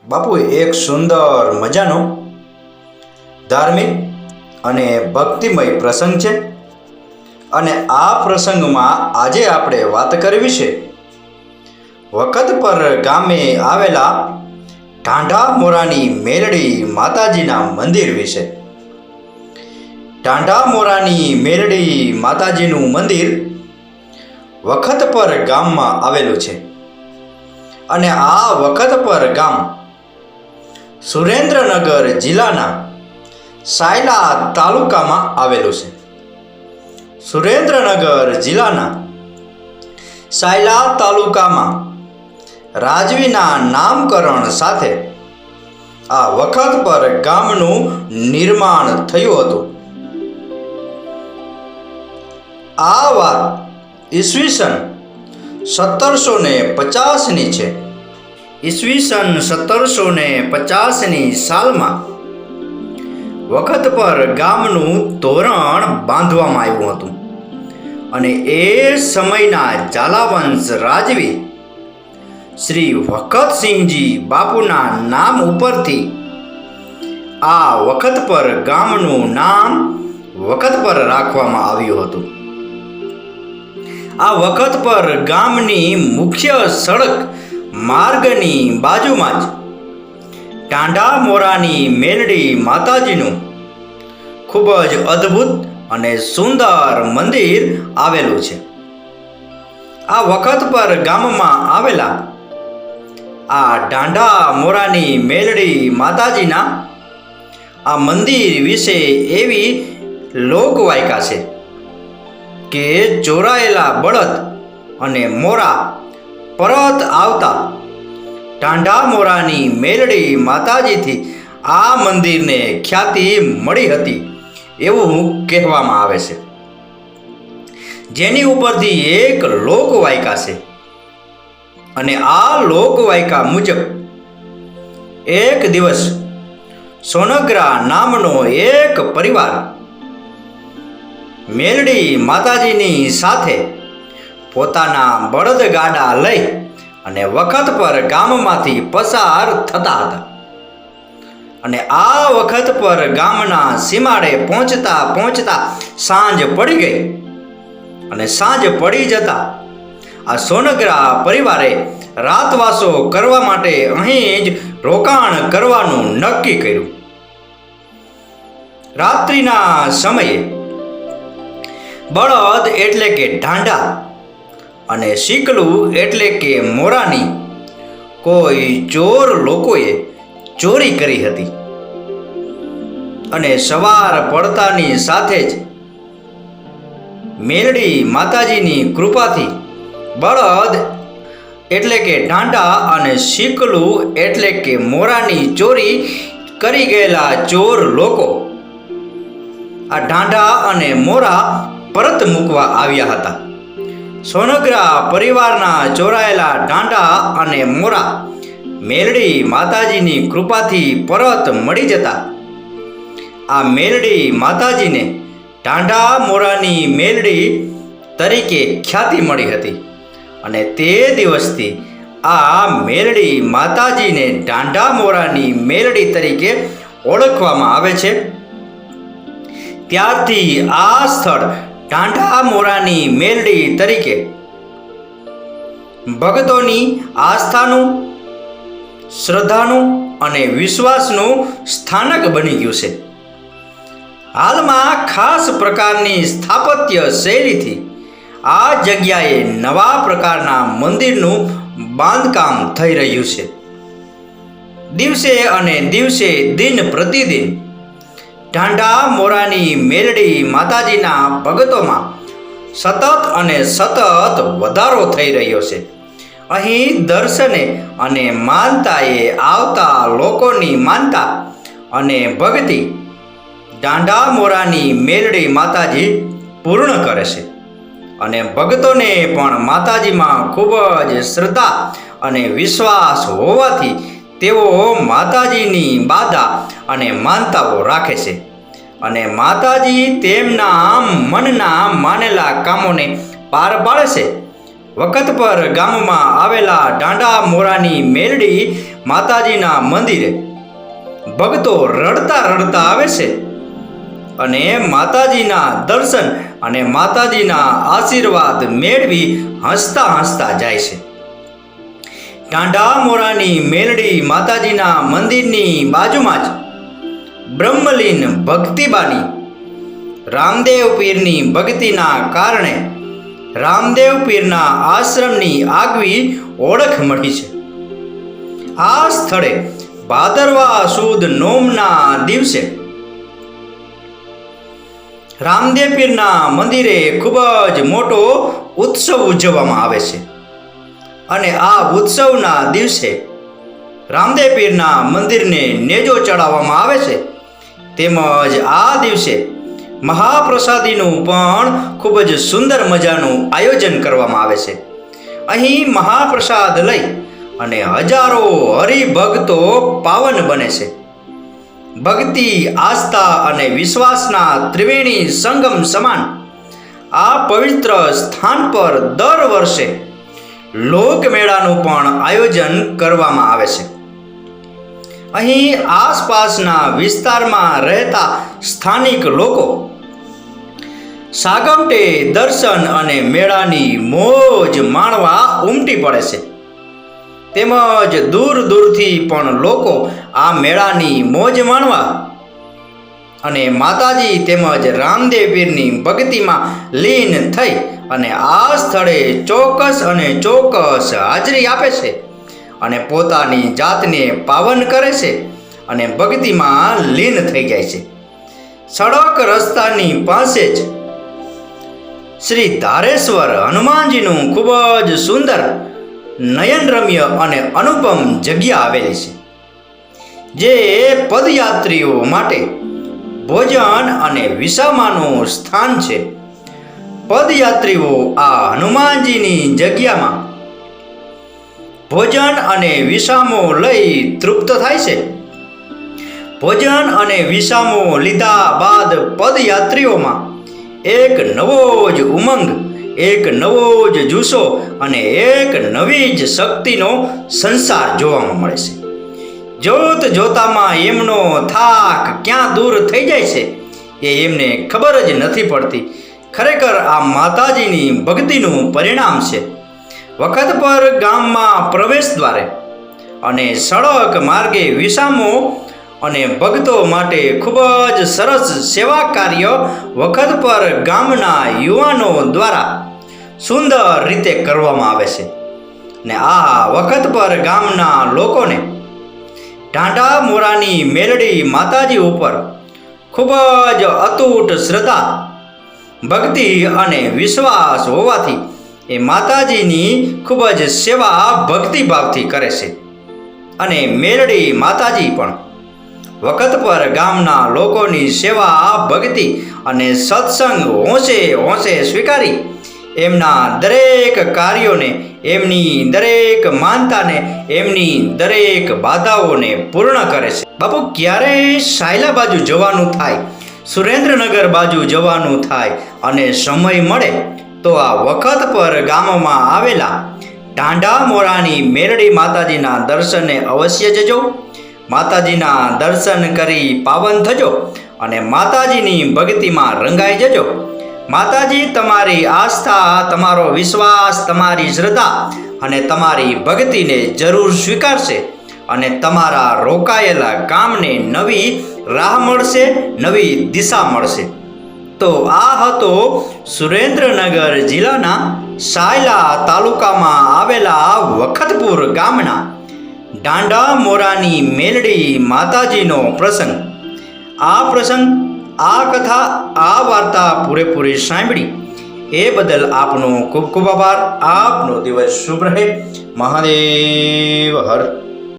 બાપુ એક સુંદર મજાનો ધાર્મિક અને ભક્તિમય પ્રસંગ છે અને આ પ્રસંગમાં આજે આપણે વાત કરવી છે વખતપર ગામે આવેલા ઢાંઢા મોરાની મેલડી માતાજીના મંદિર વિશે। ઢાંઢા મોરાની મેલડી માતાજીનું મંદિર વખતપર ગામમાં આવેલું છે અને આ વખતપર ગામ સુરેન્દ્રનગર જિલ્લાના સાયલા તાલુકામાં આવેલું છે। સુરેન્દ્રનગર જિલ્લાના સાયલા તાલુકામાં રાજવીના નામકરણ સાથે આ વખતપર ગામનું નિર્માણ થયું હતું। આ વાત ઈસવીસન 1750ની છે। ઈસવીસન 1750ની સાલમાં વખતપર ગામનું તોરણ બાંધવામાં આવ્યું હતું અને એ સમયના ઝાલાવંશ રાજવી શ્રી વખતસિંહજી બાપુના નામ ઉપરથી આ વખતપર ગામનું નામ વખતપર રાખવામાં આવ્યું હતું। આ વખતપર ગામની મુખ્ય સડક માર્ગની બાજુમાં જ ઢાંઢા મોરાની મેલડી માતાજીનું ખૂબ જ અદ્ભુત અને સુંદર મંદિર આવેલું છે। આ વખતપર ગામમાં આવેલા આ ઢાંઢા મોરાની મેલડી માતાજીના આ મંદિર વિશે એવી લોકવાયકા છે કે ચોરાયેલા બળદ અને મોરા પરત આવતા ઢાંઢા મોરાની મેલડી માતાજીથી આ મંદિરને ખ્યાતિ મળી હતી એવું કહેવામાં આવે છે, જેની ઉપરથી એક લોકવાયકા છે અને આ લોકવાયકા મુજબ એક દિવસ સોનગરા નામનો એક પરિવાર મેલડી માતાજીની સાથે પોતાના બળદગાડા લઈ અને વખતપર ગામમાંથી પસાર થતા હતા અને આ વખતપર ગામના સીમાડે પહોંચતા સાંજ પડી ગઈ અને સાંજ પડી જતા આ સોનગરા પરિવારે રાતવાસો કરવા માટે અહીં જ રોકાણ કરવાનું નક્કી કર્યું। રાત્રિના સમયે બળદ એટલે કે ઢાંઢા અને શીકલું એટલે કે મોરાની કોઈ ચોર લોકોએ ચોરી કરી હતી અને સવાર પડતાની સાથે જ મેલડી માતાજીની કૃપાથી બળદ એટલે કે ઢાંઢા અને શીકલું એટલે કે મોરાની ચોરી કરી ગયેલા ચોર લોકો આ ઢાંઢા અને મોરા પરત મૂકવા આવ્યા હતા। સોનગરા પરિવારના ચોરાયેલા ઢાંઢા અને મોરા મેલડી માતાજીની કૃપાથી પરત મળી જતા આ મેલડી માતાજીને ઢાંઢા મોરાની મેલડી તરીકે ખ્યાતિ મળી હતી અને તે દિવસથી આ મેલડી માતાજીને ઢાંઢા મોરાની મેલડી તરીકે ઓળખવામાં આવે છે। ત્યારથી આ સ્થળ ઢાંઢા મોરાની મેલડી તરીકે ભક્તોની આસ્થાનું, શ્રદ્ધાનું અને વિશ્વાસનું સ્થાનક બની ગયું છે। હાલમાં ખાસ પ્રકારની સ્થાપત્ય શૈલીથી આ જગ્યાએ નવા પ્રકારના મંદિરનું બાંધકામ થઈ રહ્યું છે। દિવસે અને દિવસે દિન પ્રતિદિન ઢાંઢા મોરાની મેલડી માતાજીના ભક્તોમાં સતત અને સતત વધારો થઈ રહ્યો છે। અહીં દર્શને અને માનતાએ આવતા લોકોની માનતા અને ભક્તિ ઢાંઢા મોરાની મેલડી માતાજી પૂર્ણ કરે છે અને ભક્તોને પણ માતાજીમાં ખૂબ જ શ્રદ્ધા અને વિશ્વાસ હોવાથી તેઓ માતાજીની બાધા અને માનતાઓ રાખે છે અને માતાજી તેમના મનના માનેલા કામોને પાર પાડે છે વખત પર ગામમાં આવેલા ઢાંડા મોરાની મેલડી માતાજીના મંદિરે ભક્તો રડતા રડતા આવે છે અને માતાજીના દર્શન અને માતાજીના આશીર્વાદ મેળવી હસતા હસતા જાય છે. ઢાંડા મોરાની મેલડી માતાજીના મંદિરની બાજુમાં જ બ્રહ્મલીન ભક્તિબાની રામદેવ પીરની ભક્તિના કારણે રામદેવ પીરના આશ્રમની આગવી ઓળખ મળી છે. આ સ્થળે ભાદરવા સુદ નોમના દિવસે રામદેવ પીરના મંદિરે ખૂબ જ મોટો ઉત્સવ ઉજવવામાં આવે છે અને આ ઉત્સવના દિવસે રામદેવ પીરના મંદિરને નેજો ચડાવવામાં આવે છે. તેમજ આ દિવસે મહાપ્રસાદીનું પણ ખૂબ જ સુંદર મજાનું આયોજન કરવામાં આવે છે. અહીં મહાપ્રસાદ લઈ અને હજારો હરિભક્તો પાવન બને છે. ભક્તિ, આસ્થા અને વિશ્વાસના ત્રિવેણી સંગમ સમાન આ પવિત્ર સ્થાન પર દર વર્ષે લોકમેળાનું પણ આયોજન કરવામાં આવે છે. અહીં આસપાસના વિસ્તારમાં રહેતા સ્થાનિક લોકો સાગમટે દર્શન અને મેળાની મોજ માણવા ઉમટી પડે છે. તેમજ દૂર દૂરથી પણ લોકો આ મેળાની મોજ માણવા અને માતાજી તેમજ રામદેવ પીરની ભક્તિમાં લીન થઈ અને આ સ્થળે ચોક્કસ અને ચોક્કસ હાજરી આપે છે અને પોતાની જાતને પાવન કરે છે અને ભક્તિમાં લીન થઈ જાય છે. સડક રસ્તાની પાસે જ શ્રી ધારેશ્વર હનુમાનજીનું ખૂબ જ સુંદર, નયનરમ્ય અને અનુપમ જગ્યા આવેલી છે, જે પદયાત્રીઓ માટે ભોજન અને વિસામાનું સ્થાન છે. પદયાત્રીઓ આ હનુમાનજીની જગ્યામાં ભોજન અને વિસામો લઈ તૃપ્ત થાય છે. ભોજન અને વિસામો લીધા બાદ પદયાત્રીઓમાં એક નવો જ ઉમંગ, એક નવો જ જુસ્સો અને એક નવી જ શક્તિનો સંસાર જોવામાં મળે છે. જોત જોતામાં એમનો થાક ક્યાં દૂર થઈ જાય છે એ એમને ખબર જ નથી પડતી. ખરેખર આ માતાજીની ભક્તિનું પરિણામ છે. વખત પર ગામમાં પ્રવેશ દ્વારે અને સડક માર્ગે વિસામો અને ભક્તો માટે ખૂબ જ સરસ સેવા કાર્ય વખત પર ગામના યુવાનો દ્વારા સુંદર રીતે કરવામાં આવે છે. ને આ વખત પર ગામના લોકોને ઢાંડા મોરાની મેલડી માતાજી ઉપર ખૂબ જ અતૂટ શ્રદ્ધા, ભક્તિ અને વિશ્વાસ હોવાથી એ માતાજીની ખૂબ જ સેવા ભક્તિભાવથી કરે છે. અને મેલડી માતાજી પણ વખત પર ગામના લોકોની સેવા, ભક્તિ અને સત્સંગ હોંશે હોંશે સ્વીકારી એમના દરેક કાર્યોને, એમની દરેક માનતાને, એમની દરેક બાધાઓને પૂર્ણ કરે છે. બાપુ, ક્યારે સાયલા બાજુ જવાનું થાય, સુરેન્દ્રનગર બાજુ જવાનું થાય અને સમય મળે તો આ વખત પર ગામમાં આવેલા ઢાંડા મોરાની મેલડી માતાજીના દર્શને અવશ્ય જજો. માતાજીના દર્શન કરી પાવન થજો અને માતાજીની ભક્તિમાં રંગાઈ જજો. માતાજી તમારી આસ્થા, તમારો વિશ્વાસ, તમારી શ્રદ્ધા અને તમારી ભક્તિને જરૂર સ્વીકારશે અને તમારા રોકાયેલા કામને નવી રાહ મળશે, નવી દિશા મળશે. તો આ હતો સુરેન્દ્રનગર જિલ્લાના સાયલા તાલુકામાં આવેલા વખતપુર ગામના ઢાંડા મોરાની મેલડી માતાજીનો પ્રસંગ. આ પ્રસંગ, આ કથા, આ વાર્તા પૂરેપૂરી સાંભળી એ બદલ આપનો ખૂબ ખૂબ આભાર. આપનો દિવસ શુભ રહે. મહાદેવ હર.